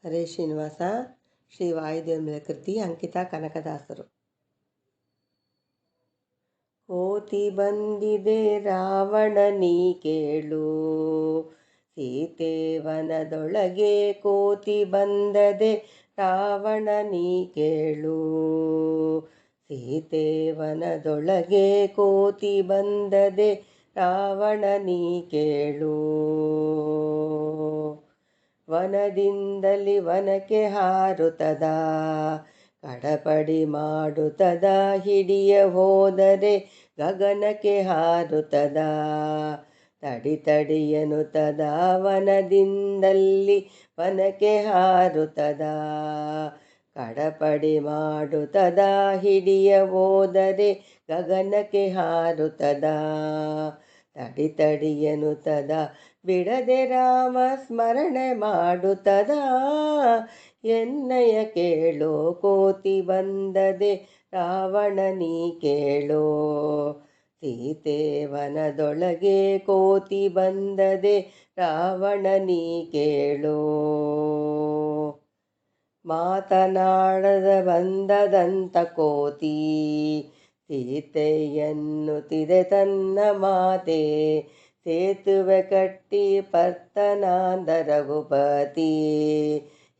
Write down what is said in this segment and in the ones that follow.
ಹರೇ ಶ್ರೀನಿವಾಸ. ಶ್ರೀ ವಾಯುದೇವ ಕೃತಿ. ಅಂಕಿತ ಕನಕದಾಸರು. ಕೋತಿ ಬಂದಿದೆ ರಾವಣನೀ ಕೇಳು, ಸೀತೆ ವನದೊಳಗೆ ಕೋತಿ ಬಂದದೆ ರಾವಣನೀ ಕೇಳು. ಸೀತೆ ವನದೊಳಗೆ ಕೋತಿ ಬಂದದೆ ರಾವಣನೀ ಕೇಳು. ವನದಿಂದಲಿ ವನಕ್ಕೆ ಹಾರುತ್ತದ, ಕಡಪಡಿ ಮಾಡುತ್ತದ, ಹಿಡಿಯ ಹೋದರೆ ಗಗನಕ್ಕೆ ಹಾರುತ್ತದ. ತಡಿ ತಡಿ ಎನ್ನುತ್ತದ, ವನದಿಂದಲಿ ವನಕ್ಕೆ ಹಾರುತ್ತದ. ಕಡಪಡಿ ಮಾಡುತ್ತದ, ಹಿಡಿಯ ಹೋದರೆ ಗಗನಕ್ಕೆ ಹಾರುತ್ತದ. ತಡಿ ತಡಿ ಎನ್ನುತ್ತದ, ಬಿಡದೆ ರಾಮ ಸ್ಮರಣೆ ಮಾಡುತ್ತದ. ಎನ್ನಯ ಕೇಳೋ ಕೋತಿ ಬಂದದೆ ರಾವಣನೀ ಕೇಳೋ. ಸೀತೆ ವನದೊಳಗೆ ಕೋತಿ ಬಂದದೆ ರಾವಣನೀ ಕೇಳೋ. ಮಾತನಾಡದ ಬಂದದಂತ ಕೋತಿ, ಸೀತೆಯನ್ನುತ್ತಿದೆ ತನ್ನ ಮಾತೆ. ಸೇತುವೆ ಕಟ್ಟಿ ಪರ್ತನಾಂದ ರಘುಪತಿ,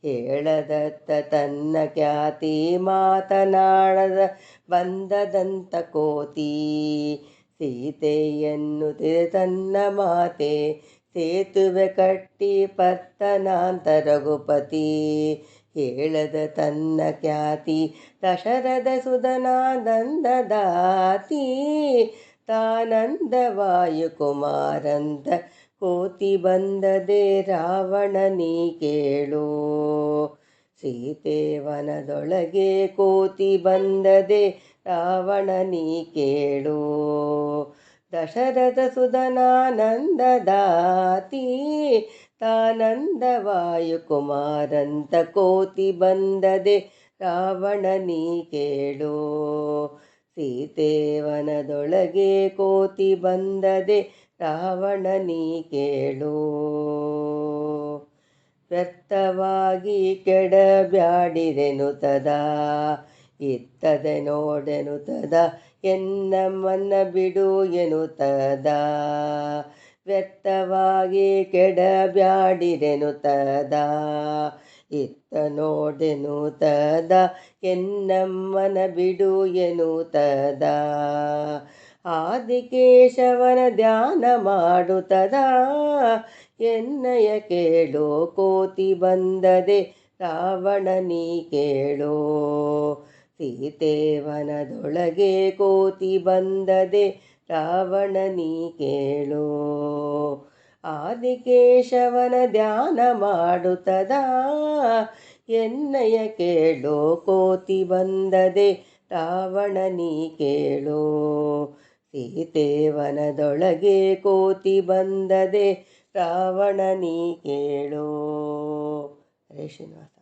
ಹೇಳದತ್ತ ತನ್ನ ಖ್ಯಾತಿ. ಮಾತನಾಡದ ಬಂದದಂತ ಕೋತಿ, ಸೀತೆಯನ್ನುತ್ತಿದೆ ತನ್ನ ಮಾತೆ. ಸೇತುವೆ ಕಟ್ಟಿ ಪರ್ತನಾಂತ ರಘುಪತಿ, ಹೇಳದ ತನ್ನ ಖ್ಯಾತಿ. ದಶರಥ ಸುಧನಾನಂದದಾತಿ, ತಾನಂದ ವಾಯುಕುಮಾರಂತ ಕೋತಿ ಬಂದದೆ ರಾವಣನೀ ಕೇಳು. ಸೀತೆ ವನದೊಳಗೆ ಕೋತಿ ಬಂದದೆ ರಾವಣನೀ ಕೇಳು. ದಶರಥ ಸುಧನಾನಂದದಾತಿ, ತಾನಂದ ವಾಯುಕುಮಾರಂತ ಕೋತಿ ಬಂದದೆ ರಾವಣನೀ ಕೇಳು. ಸೀತೆ ವನದೊಳಗೆ ಕೋತಿ ಬಂದದೆ ರಾವಣನೀ ಕೇಳು. ವ್ಯರ್ಥವಾಗಿ ಕೆಡಬ್ಯಾಡಿರೆನುತದ, ಇತ್ತದೆ ನೋಡೆನುತದ, ಎನ್ನಮ್ಮನ ಬಿಡು ಎನ್ನುತ್ತದ. ವ್ಯರ್ಥವಾಗಿ ಕೆಡಬ್ಯಾಡಿರೆನುತದ, ಇತ್ತ ನೋಡೆನುತದ, ಎನ್ನಮ್ಮನ ಬಿಡು ಎನ್ನುತ್ತದ. ಆದಿಕೇಶವನ ಧ್ಯಾನ ಮಾಡುತ್ತದ, ಎನ್ನಯ ಕೇಳೋ ಕೋತಿ ಬಂದದೆ ರಾವಣನೀ ಕೇಳೋ. ಸೀತೆ ವನದೊಳಗೆ ಕೋತಿ ಬಂದದೆ ರಾವಣನೀ ಕೇಳೋ. ಆದಿಕೇಶವನ ಧ್ಯಾನ ಮಾಡುತ್ತದ, ಎನ್ನಯ ಕೇಳೋ ಕೋತಿ ಬಂದದೆ ರಾವಣನೀ ಕೇಳೋ. ಸೀತೆ ವನದೊಳಗೆ ಕೋತಿ ಬಂದದೆ ರಾವಣನೀ ಕೇಳೋ. ಹರೇ ಶ್ರೀನಿವಾಸ.